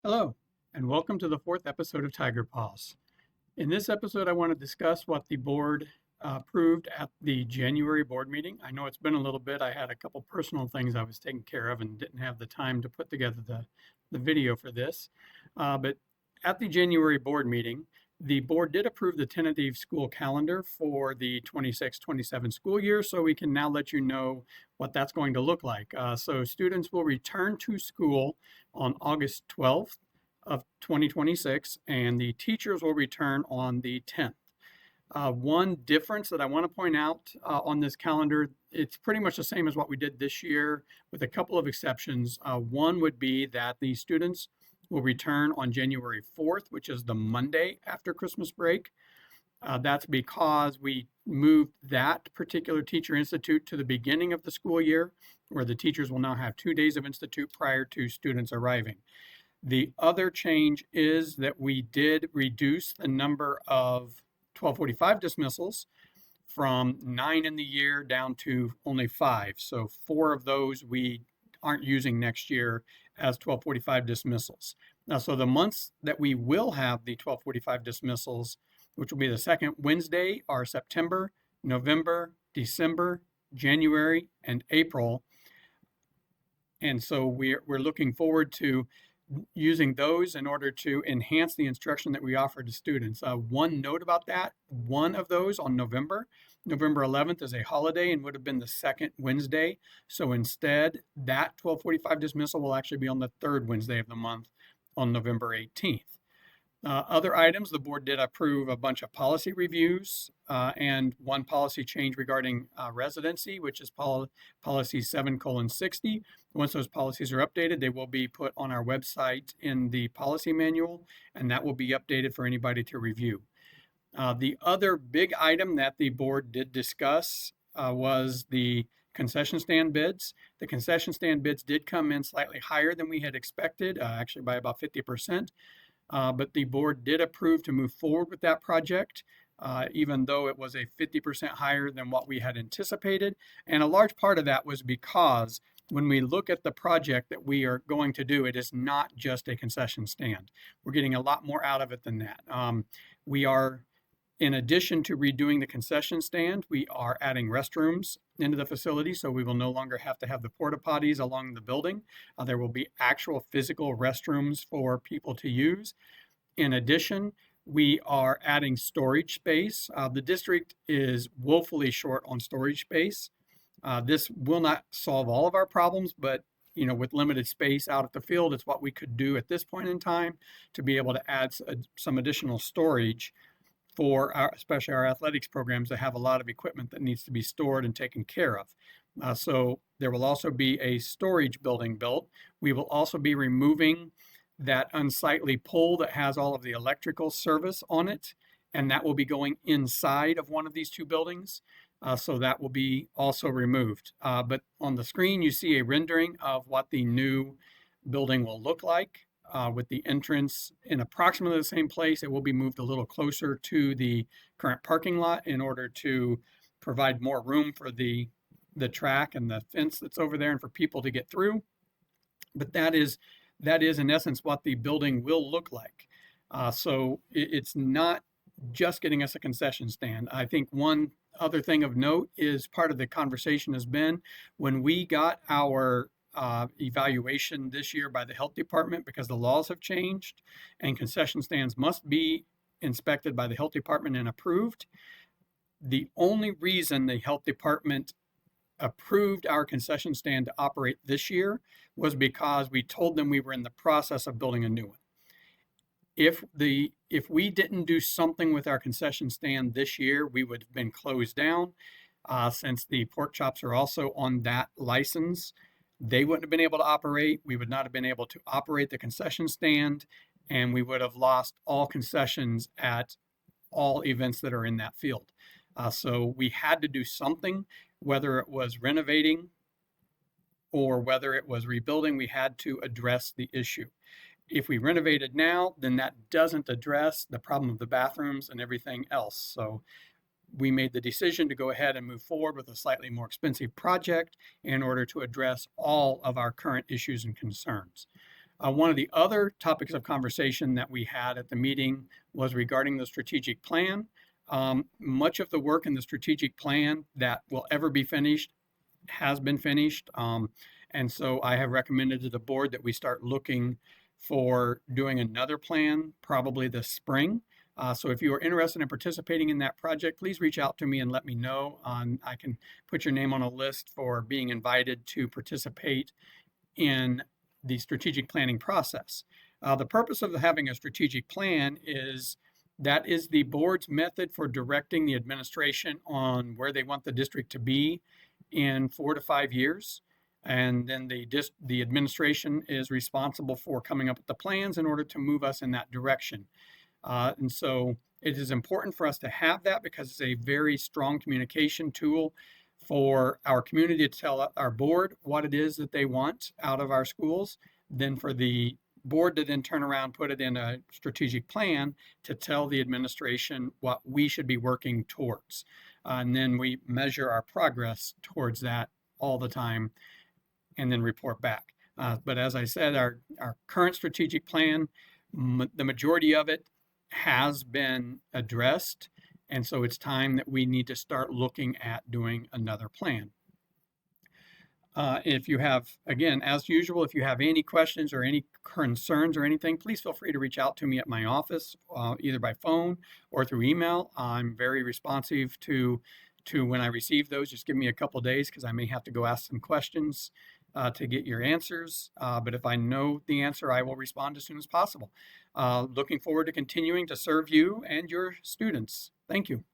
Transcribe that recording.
Hello, and welcome to the fourth episode of Tiger Paws. In this episode, I want to discuss what the board approved at the January board meeting. I know it's been a little bit. I had a couple personal things I was taking care of and didn't have the time to put together the video for this. But at the January board meeting, the board did approve the tentative school calendar for the 26-27 school year, so we can now let you know what that's going to look like. So students will return to school on August 12th of 2026, and the teachers will return on the 10th. One difference that I want to point out on this calendar, it's pretty much the same as what we did this year with a couple of exceptions. One would be that the students will return on January 4th, which is the Monday after Christmas break. That's because we moved that particular teacher institute to the beginning of the school year, where the teachers will now have 2 days of institute prior to students arriving. The other change is that we did reduce the number of 1245 dismissals from 9 in the year down to only 5. So 4 of those we aren't using next year as 1245 dismissals. Now, so the months that we will have the 1245 dismissals, which will be the second Wednesday, are September, November, December, January, and April. And so we're looking forward to using those in order to enhance the instruction that we offer to students. One note about that, one of those on November 11th is a holiday and would have been the second Wednesday. So instead, that 1245 dismissal will actually be on the third Wednesday of the month on November 18th. Other items, the board did approve a bunch of policy reviews and one policy change regarding residency, which is policy 7:60. Once those policies are updated, they will be put on our website in the policy manual, and that will be updated for anybody to review. The other big item that the board did discuss was the concession stand bids. The concession stand bids did come in slightly higher than we had expected, actually by about 50%. But the board did approve to move forward with that project, even though it was a 50% higher than what we had anticipated. And a large part of that was because when we look at the project that we are going to do, it is not just a concession stand. We're getting a lot more out of it than that. We are, in addition to redoing the concession stand, we are adding restrooms into the facility, so we will no longer have to have the porta potties along the building. There will be actual physical restrooms for people to use. In addition, we are adding storage space. The district is woefully short on storage space. This will not solve all of our problems, but with limited space out at the field, it's what we could do at this point in time to be able to add some additional storage for especially our athletics programs that have a lot of equipment that needs to be stored and taken care of. So there will also be a storage building built. We will also be removing that unsightly pole that has all of the electrical service on it, and that will be going inside of one of these two buildings. So that will be also removed. But on the screen, you see a rendering of what the new building will look like. With the entrance in approximately the same place. It will be moved a little closer to the current parking lot in order to provide more room for the track and the fence that's over there and for people to get through. But that is in essence what the building will look like. So it's not just getting us a concession stand. I think one other thing of note is part of the conversation has been when we got our evaluation this year by the health department, because the laws have changed and concession stands must be inspected by the health department and approved. The only reason the health department approved our concession stand to operate this year was because we told them we were in the process of building a new one. If we didn't do something with our concession stand this year, we would have been closed down. Since the pork chops are also on that license, they wouldn't have been able to operate. We would not have been able to operate the concession stand, and we would have lost all concessions at all events that are in that field. So we had to do something, whether it was renovating or whether it was rebuilding, we had to address the issue. If we renovated now, then that doesn't address the problem of the bathrooms and everything else. So we made the decision to go ahead and move forward with a slightly more expensive project in order to address all of our current issues and concerns. One of the other topics of conversation that we had at the meeting was regarding the strategic plan. Much of the work in the strategic plan that will ever be finished has been finished. And so I have recommended to the board that we start looking for doing another plan probably this spring. So if you are interested in participating in that project, please reach out to me and let me know. I can put your name on a list for being invited to participate in the strategic planning process. The purpose of having a strategic plan is that is the board's method for directing the administration on where they want the district to be in 4 to 5 years. And then the administration is responsible for coming up with the plans in order to move us in that direction. And so it is important for us to have that because it's a very strong communication tool for our community to tell our board what it is that they want out of our schools, then for the board to then turn around, put it in a strategic plan to tell the administration what we should be working towards. And then we measure our progress towards that all the time and then report back. But as I said, our current strategic plan, the majority of it has been addressed. And so it's time that we need to start looking at doing another plan. If you have, again, as usual, if you have any questions or any concerns or anything, please feel free to reach out to me at my office, either by phone or through email. I'm very responsive to when I receive those. Just give me a couple days because I may have to go ask some questions to get your answers. But if I know the answer, I will respond as soon as possible. Looking forward to continuing to serve you and your students. Thank you.